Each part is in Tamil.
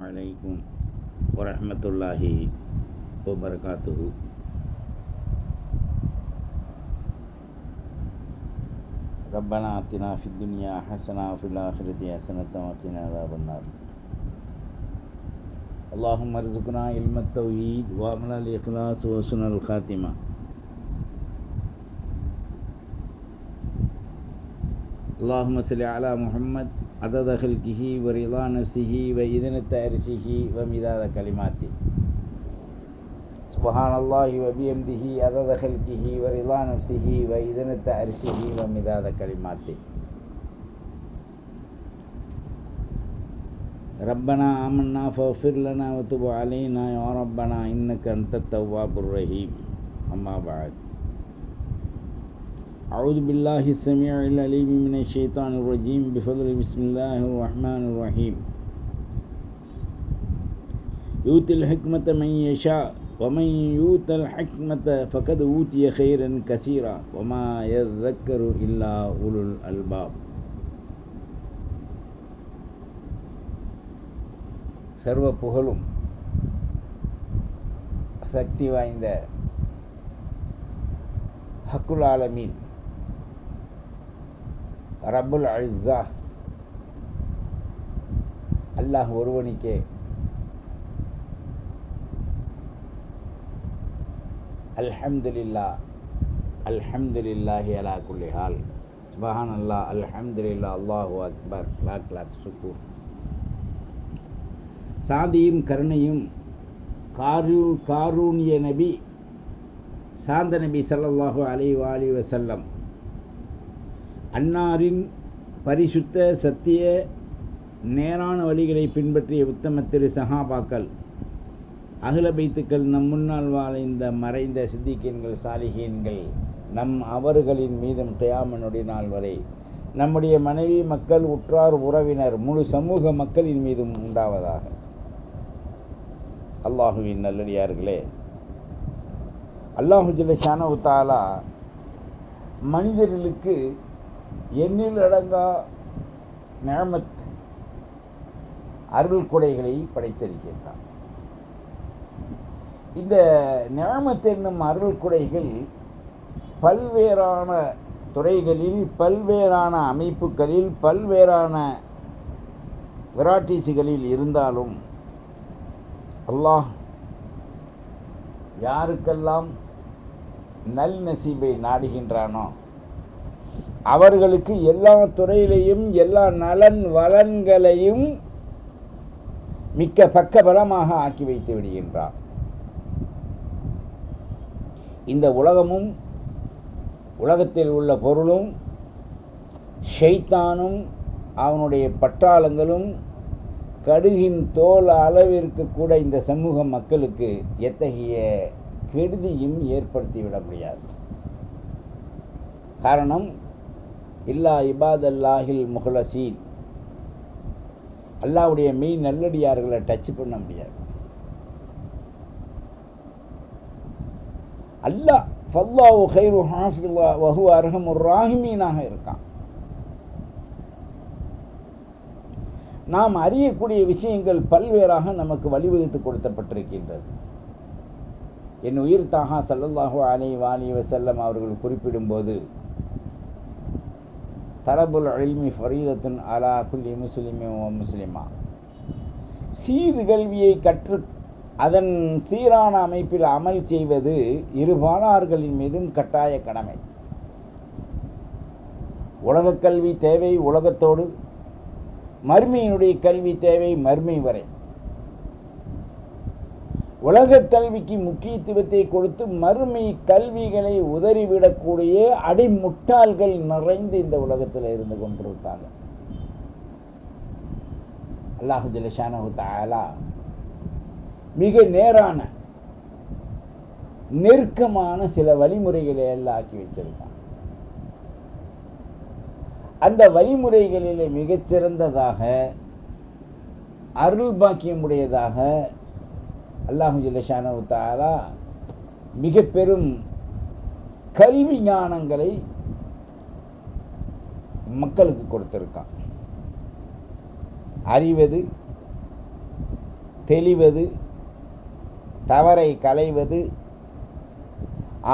عليكم ورحمة الله وبركاته. ربنا آتنا في الدنيا حسنة وفي الآخرة حسنة وقنا عذاب النار. اللهم ارزقنا علم التوحيد وعمل الإخلاص وحسن الخاتمة. اللهم صل على محمد عدد خلقه ورضا نفسه وإذنة عرشه ومداد كلماته. سبحان الله وبحمده عدد خلقه ورضا نفسه وإذنة عرشه ومداد كلماته. ربنا آمنا فاغفر لنا وتب علينا يا ربنا إنك أنت التواب الرحيم. أما بعد، أعوذ بالله السميع العليم من الشيطان الرجيم بفضل بسم الله الرحمن الرحيم. يؤتي الحكمة من يشاء ومن يؤت الحكمة فقد أوتي خيرا كثيرا وما يذكر إلا أولو الألباب. சர்வ புகழும் சக்தி வாய்ந்த ஹக்குல் ஆலமீன் ரப்புல் இஸ்ஸா அல்லாஹ் ஒருவனுக்கே அல்ஹம்துலில்லாஹ் அல்ஹம்துலில்லாஹி அலா குல்லி ஹால். சுப்ஹானல்லாஹ் அல்ஹம்துலில்லாஹ் அல்லாஹு அக்பர் லாக் லாக் சுக்கூர். சாந்தியும் கருணையும் காரூணிய நபி சாந்த நபி ஸல்லல்லாஹு அலைஹி வஸல்லம் அன்னாரின் பரிசுத்த சத்திய நேரான வழிகளை பின்பற்றிய உத்தம திரு சஹாபாக்கள், அஹ்ல பைத்துக்கள், நம் முன்னால் வாழ்ந்த மறைந்த சித்திகீன்கள், சாலிஹீன்கள், நம் அவர்களின் மீதும் கியாமத்துடைய நாள் வரை நம்முடைய மனைவி, மக்கள், உற்றார், உறவினர், முழு சமூக மக்களின் மீதும் உண்டாவதாக. அல்லாஹுவின் நல்லடியார்களே, அல்லாஹு ஜல்ல ஷானஹு தஆலா மனிதர்களுக்கு எண்ணில் அடங்கா நிஅமத் அருள் கொடைகளை படைத்திருக்கின்றான். இந்த நிஅமத் என்னும் அருள் கொடைகள் பல்வேறான துறைகளில், பல்வேறான அமைப்புகளில், பல்வேறான வெரைட்டிஸ்களில் இருந்தாலும் அல்லாஹ் யாருக்கெல்லாம் நல் நசீபை நாடுகின்றானோ அவர்களுக்கு எல்லா துறையிலையும் எல்லா நலன் வளன்களையும் மிக்க பக்கபலமாக ஆக்கி வைத்து விடுகின்றான். இந்த உலகமும் உலகத்தில் உள்ள பொருளும் ஷைத்தானும் அவனுடைய பட்டாளங்களும் கடுகின் தோல் அளவிற்கு கூட இந்த சமூக மக்களுக்கு எத்தகைய கெடுதியும் ஏற்படுத்திவிட முடியாது. காரணம், இல்லா இபாதல்லாஹில் முஹ்லசீன், அல்லாஹ்வுடைய மெய் நல்லடியார்களை டச் பண்ண முடியாது. அல்லாஹ் ஃபல்லாஹு கைரு ஹாஃபிதா வஹுவ அர்ஹமுர் ராஹிமீனாக இருக்கான். நாம் அறியக்கூடிய விஷயங்கள் பல்வேறாக நமக்கு வழிவகுத்து கொடுக்கப்பட்டிருக்கின்றது. என் உயிர் தாகா ஸல்லல்லாஹு அலைஹி வஸல்லம் அவர்கள் குறிப்பிடும்போது, தலபுல் இல்மி ஃபரீதத்துன் அலா குல்லி முஸ்லிமின் வ முஸ்லிமா, சீர்கல்வியை கற்று அதன் சீரான அமைப்பில் அமல் செய்வது இருபாலார்களின் மீதும் கட்டாய கடமை. உலகக் கல்வி தேவை உலகத்தோடு, மர்மையினுடைய கல்வி தேவை மர்மை வரை. உலகக் கல்விக்கு முக்கியத்துவத்தை கொடுத்து மர்மை கல்விகளை உதறிவிடக்கூடிய அடிமுட்டாள்கள் நிறைந்து இந்த உலகத்தில் இருந்து கொண்டிருக்காங்க. அல்லாஹு ஜல்ல ஷானஹு தஆலா மிக நேரான நெருக்கமான சில வழிமுறைகளை எல்லாம் ஆக்கி வச்சிருக்கான். அந்த வழிமுறைகளிலே மிகச்சிறந்ததாக, அருள் பாக்கியமுடையதாக அல்லாஹு ஜல்ல ஷானஹு தஆலா மிக பெரும் கல்வி ஞானங்களை மக்களுக்கு கொடுத்திருக்கான். அறிவது தெளிவது, தவறை களைவது,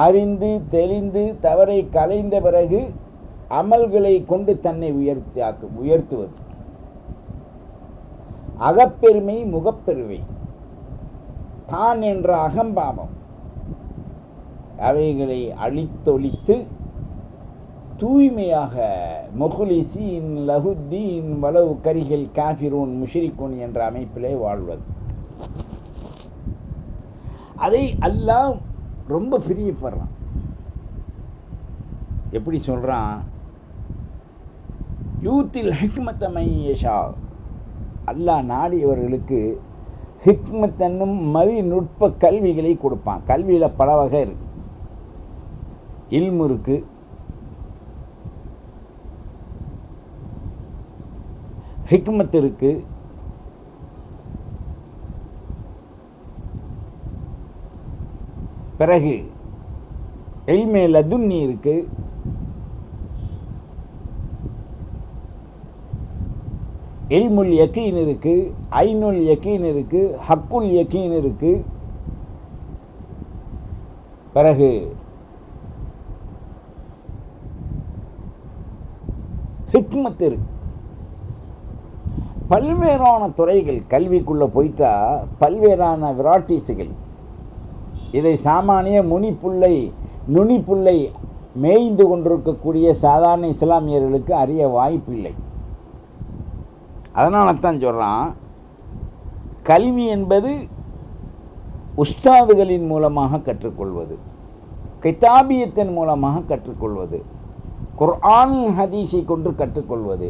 அறிந்து தெளிந்து தவறை களைந்த பிறகு அமல்களை கொண்டு தன்னை உயர்த்துவது. அகப்பெருமை, முகப்பெருமை, தான் என்ற அகம்பாவம், அவைகளை அழித்தொழித்து தூய்மையாக முஹ்லிசீன் லஹுத்தீன் வலவு கரிகள் காஃபிரூன் முஷ்ரிகூன் என்ற அமைப்பிலே வாழ்வது. அதை அல்லாஹ் ரொம்ப பிரியப்படுறான். எப்படி சொல்றான்? யூத்தில் ஹிக்மத்த மையஷா, அல்லாஹ் நாடியவர்களுக்கு ஹிக்மத் என்னும் மதிநுட்ப கல்விகளை கொடுப்பான். கல்வியில் பல வகை இருக்கு. இல்மு இருக்கு, ஹிக்மத் இருக்கு, பிறகு இல்மே லதுன்னி இருக்கு, இல்முல் யகீன் இருக்கு, ஐனுல் யகீன் இருக்கு, ஹக்குல் யகீன் இருக்கு, பிறகு ஹிக்மத் இருக்கு. பல்வேறான துறைகள் கல்விக்குள்ளே போயிட்டா பல்வேறான விராட்டிஸுகள். இதை சாமானிய நுனிப்புள்ளை மேய்ந்து கொண்டிருக்கக்கூடிய சாதாரண இஸ்லாமியர்களுக்கு அறிய வாய்ப்பில்லை. அதனால தான் சொல்கிறான், கல்வி என்பது உஸ்தாதுகளின் மூலமாக கற்றுக்கொள்வது, கிதாபியத்தின் மூலமாக கற்றுக்கொள்வது, குர்ஆன் ஹதீஸை கொண்டு கற்றுக்கொள்வது,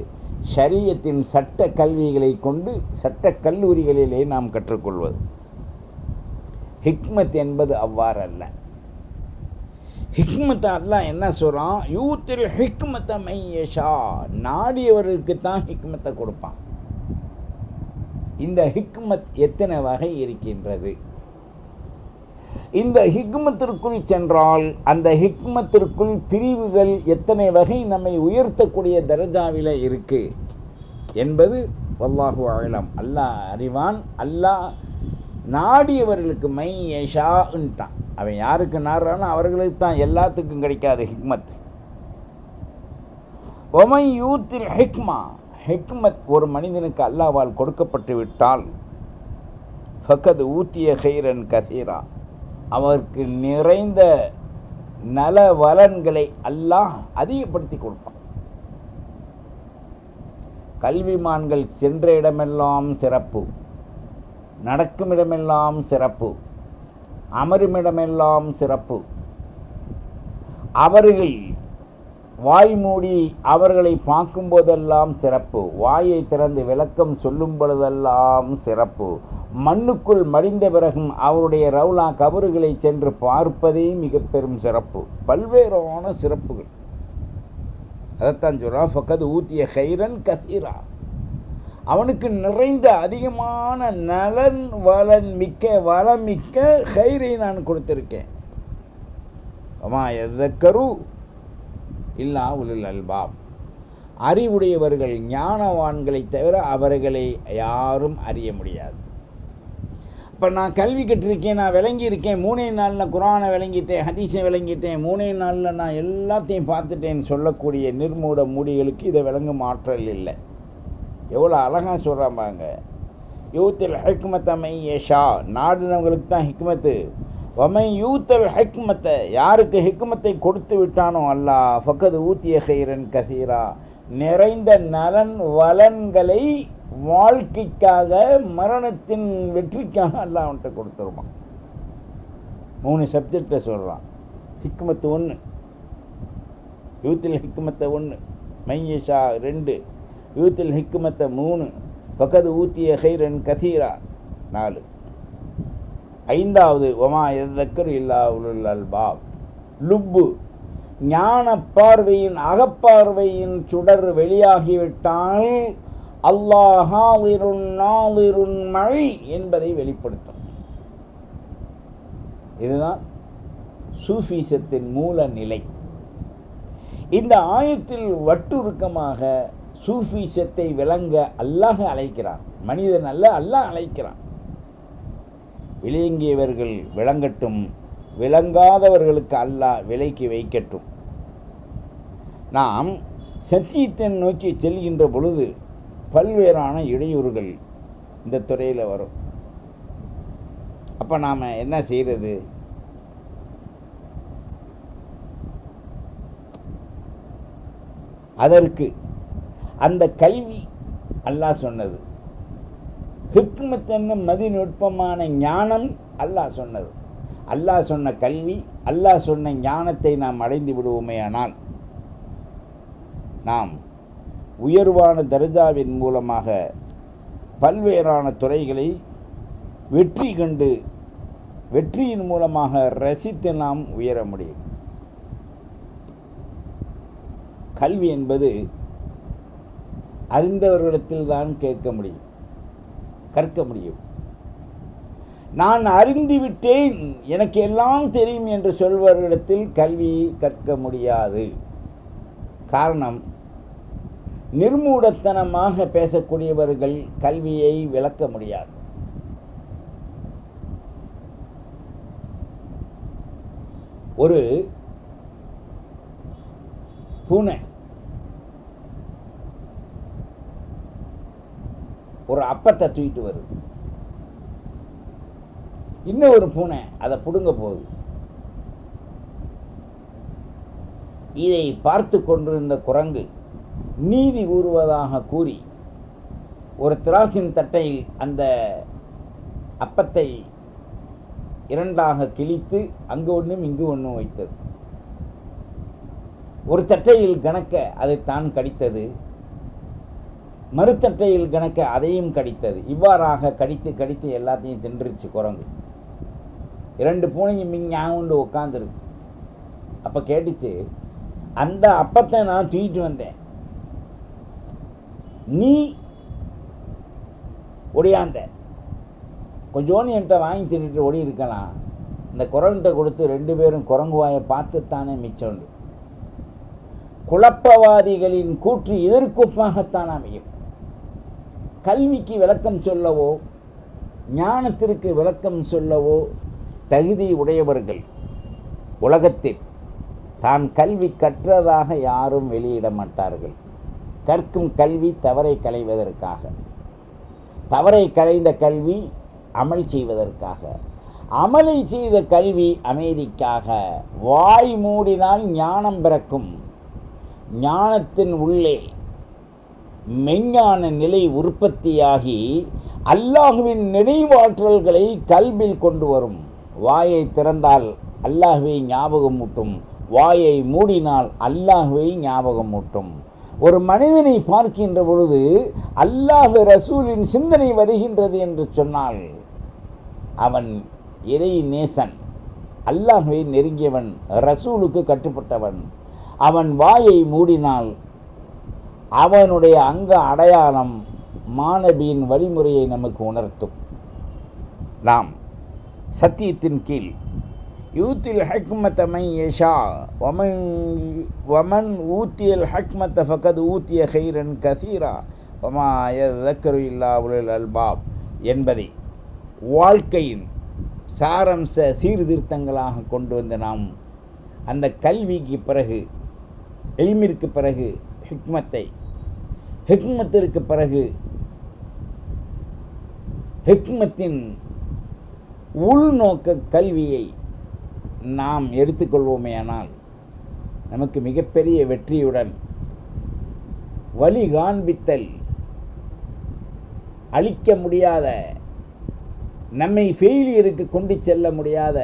ஷரியத்தின் சட்ட கல்விகளை கொண்டு சட்ட கல்லூரிகளிலே நாம் கற்றுக்கொள்வது. ஹிக்மத் என்பது அவ்வாறு அல்ல. ஹிக்மத் அல்லாஹ் என்ன சொல்கிறான்? யூத்தில் ஹிக்மத்த மையஷா, நாடியவர்களுக்கு தான் ஹிக்மத்தை கொடுப்பான். இந்த ஹிக்மத் எத்தனை வகை இருக்கின்றது? இந்த ஹிக்மத்திற்குள் சென்றால் அந்த ஹிக்மத்திற்குள் பிரிவுகள் எத்தனை வகை நம்மை உயர்த்தக்கூடிய தரஜாவில் இருக்கு என்பது வல்லாஹு அலம், அல்லாஹ் அறிவான். அல்லாஹ் நாடியவர்களுக்கு மை யஷான்ட்டான். அவன் யாருக்கு நாடுறானோ அவர்களுக்கு தான், எல்லாத்துக்கும் கிடைக்காது ஹிக்மத். ஒமை யூத்தில் ஹிக்மா, ஹிக்மத் ஒரு மனிதனுக்கு அல்லாஹ்வால் கொடுக்கப்பட்டு விட்டால் ஃபக்கத் ஊத்திய கைரன் கதீரா, அவருக்கு நிறைந்த நல வலன்களை அல்லாஹ் அதிகப்படுத்தி கொடுப்பான். கல்விமான்கள் சென்ற இடமெல்லாம் சிறப்பு, நடக்கும் இடமெல்லாம் சிறப்பு, அமருமிடமெல்லாம் சிறப்பு. அவர்கள் வாய் மூடி அவர்களை பார்க்கும் போதெல்லாம் சிறப்பு, வாயை திறந்து விளக்கம் சொல்லும் பொழுதெல்லாம் சிறப்பு, மண்ணுக்குள் மடிந்த பிறகும் அவருடைய ரவுலா கபறுகளை சென்று பார்ப்பதே மிக பெரும் சிறப்பு. பல்வேறான சிறப்புகள். அதைத்தான் சொல்றா, ஃபக்கத் ஊத்திய கைரன் கதீரா, அவனுக்கு நிறைந்த அதிகமான நலன் வளன் மிக்க வளமிக்க கைரை நான் கொடுத்திருக்கேன். அம்மா எதக்கரு இல்லா உலுல் அல்பாப், அறிவுடையவர்கள் ஞானவான்களை தவிர அவர்களை யாரும் அறிய முடியாது. இப்போ நான் கல்வி கற்றிருக்கேன், நான் விளங்கியிருக்கேன், 3 நாளில் குரானை விளங்கிட்டேன், ஹதீஸை விளங்கிட்டேன், 3 நாளில் நான் எல்லாத்தையும் பார்த்துட்டேன்னு சொல்லக்கூடிய நிர்மூட மூடிகளுக்கு இதை விளங்கும் ஆற்றல் இல்லை. எவ்வளோ அழகாக சொல்கிறாங்க. யூத்தில் ஹிக்மத்த மை யஷா, நாடுனவங்களுக்கு தான் ஹிக்மத்து. வமை யூத்தல் ஹிக்மத்தை, யாருக்கு ஹிக்மத்தை கொடுத்து விட்டானோ அல்லாஹ் ஃபக்கத் ஊத்திய கைரன் கதீரா, நிறைந்த நலன் வலன்களை வாழ்க்கைக்காக மரணத்தின் வெற்றிக்காக அல்லாஹ் அவன்கிட்ட கொடுத்துருவான். 3 சப்ஜெக்டை சொல்கிறான். ஹிக்மத்து 1, யூத்தில் ஹிக்மத்தை 1, மையஷா 2, யூத்தில் ஹிக்மத்தை 3, ஃபக்கத் ஊத்திய கைரன் கதீரா 4. 5வது ஒமா எதக்கர் இல்லா உலுல் அல்பாப், லுப்பு, ஞான பார்வையின் அகப்பார்வையின் சுடர் வெளியாகிவிட்டால் அல்லாஹ் ஹாதிருன் நாதிருன் மழை என்பதை வெளிப்படுத்தும். இதுதான் சூஃபிசத்தின் மூல நிலை. இந்த ஆயத்தில் வட்டுருக்கமாக சூஃபிசத்தை விளங்க அல்லாஹ் அழைக்கிறான், மனிதன் அல்ல, அல்லாஹ் அழைக்கிறான். விளங்கியவர்கள் விளங்கட்டும், விளங்காதவர்களுக்கு அல்லாஹ் விலைக்கு வைக்கட்டும். நாம் சத்தியத்தை நோக்கி செல்கின்ற பொழுது பல்வேறான இடையூறுகள் இந்த துறையில் வரும். அப்போ நாம் என்ன செய்கிறது? அதற்கு அந்த கல்வி அல்லாஹ் சொன்னது, ஹிக்மத் என்னும் மதிநுட்பமான ஞானம் அல்லாஹ் சொன்னது. அல்லாஹ் சொன்ன கல்வி, அல்லாஹ் சொன்ன ஞானத்தை நாம் அடைந்து விடுவோமேயானால் நாம் உயர்வான தர்ஜாவின் மூலமாக பல்வேறான துறைகளை வெற்றி கண்டு வெற்றியின் மூலமாக ரசித்து நாம் உயர முடியும். கல்வி என்பது அறிந்தவர்களிடத்தில் தான் கற்க முடியும். நான் அறிந்துவிட்டேன், எனக்கு எல்லாம் தெரியும் என்று சொல்பவர்களிடத்தில் கல்வியை கற்க முடியாது. காரணம், நிர்மூடத்தனமாக பேசக்கூடியவர்கள் கல்வியை விளக்க முடியாது. ஒரு பூனை ஒரு அப்பத்தை தூக்கிட்டு வருது, இன்னொரு பூனை அதை பிடுங்க போகுது. இதை பார்த்து கொண்டிருந்த குரங்கு நீதி கூறுவதாக கூறி ஒரு திராட்சின் தட்டையில் அந்த அப்பத்தை இரண்டாக கிழித்து அங்கு ஒன்றும் இங்கு ஒன்றும் வைத்தது. ஒரு தட்டையில் கணக்க அதைத்தான் கடித்தது, மறுத்தட்டையில் கணக்க அதையும் கடித்தது. இவ்வாறாக கடித்து கடித்து எல்லாத்தையும் தின்றுச்சு குரங்கு. இரண்டு பூனையும் இங்கே உட்காந்துருக்கு. அப்போ கேட்டுச்சு, அந்த அப்பத்தை நான் தூக்கிட்டு வந்தேன், நீ ஒடியாந்த, கொஞ்சோன்னு என்கிட்ட வாங்கி தின்னுட்டு ஓடி இருக்கலாம். இந்த குரங்கிட்ட கொடுத்து ரெண்டு பேரும் குரங்கு வாயை பார்த்துத்தானே மிச்சம். குழப்பவாதிகளின் கூற்று இதற்கொப்பாகத்தான் அமையும். கல்விக்கு விளக்கம் சொல்லவோ ஞானத்திற்கு விளக்கம் சொல்லவோ தகுதி உடையவர்கள் உலகத்தில் தான் கல்வி கற்றதாக யாரும் வெளியிட மாட்டார்கள். கற்கும் கல்வி தவறை களைவதற்காக, தவறை களைந்த கல்வி அமல் செய்வதற்காக, அமலை செய்த கல்வி அமைதிக்காக. வாய் மூடினால் ஞானம் பிறக்கும். ஞானத்தின் உள்ளே மெஞ்ஞான நிலை உற்பத்தியாகி அல்லாஹுவின் நினைவாற்றல்களை கல்வில் கொண்டு வரும். வாயை திறந்தால் அல்லாஹுவை ஞாபகம் ஊட்டும், வாயை மூடினால் அல்லாஹுவை ஞாபகம் ஊட்டும். ஒரு மனிதனை பார்க்கின்ற பொழுது அல்லாஹ் ரசூலின் சிந்தனை வருகின்றது என்று சொன்னால் அவன் இறை நேசன், அல்லாஹுவை நெருங்கியவன், ரசூலுக்கு கட்டுப்பட்டவன். அவன் வாயை மூடினால் அவனுடைய அங்க அடையாளம் மாணவியின் வழிமுறையை நமக்கு உணர்த்தும். நாம் சத்தியத்தின் கீழ் யூத்தில் ஹக்மத மன் யஷா வமன் ஊத்தியல் ஹக்மத ஃபகத் ஊத்திய கைரன் கசீரா வமா யذكரு இல்லா உலுல் அல்பாப் என்பதை வாழ்க்கையின் சாரம்ச சீர்திருத்தங்களாக கொண்டு வந்து நாம் அந்த கல்விக்கு பிறகு இல்மிற்கு பிறகு ஹிக்மத்தை, ஹிக்மத்திற்கு பிறகு ஹிக்மத்தின் உள்நோக்க கல்வியை நாம் எடுத்துக்கொள்வோமேயானால் நமக்கு மிகப்பெரிய வெற்றியுடன் வழி காண்பித்தல் அளிக்க முடியாத, நம்மை ஃபெயிலியருக்கு கொண்டு செல்ல முடியாத,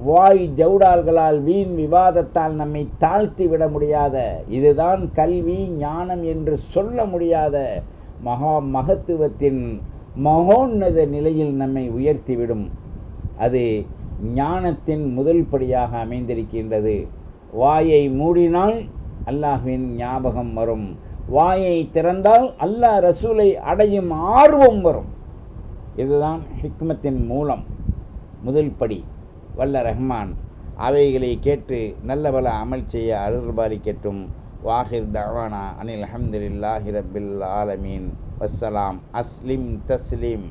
வாய் ஜவுடால்களால் வீண் விவாதத்தால் நம்மை தாழ்த்தி விட முடியாத, இதுதான் கல்வி ஞானம் என்று சொல்ல முடியாத மகத்துவத்தின் மகோன்னத நிலையில் நம்மை உயர்த்திவிடும். அது ஞானத்தின் முதல் படியாக அமைந்திருக்கின்றது. வாயை மூடினால் அல்லாஹ்வின் ஞாபகம் வரும், வாயை திறந்தால் அல்லாஹ் ரசூலை அடையும் ஆர்வம் வரும். இதுதான் ஹிக்மத்தின் மூலம் முதல் படி. வல்ல ரஹ்மான் அவைகளை கேட்டு நல்ல அமல் செய்ய அருள்பாலிக்கட்டும். வாஹிர் தஅவானா அனில் அல்ஹம்துலில்லாஹி ரப்பில் ஆலமீன். வஸ்ஸலாம். அஸ்லிம் தஸ்லீம்.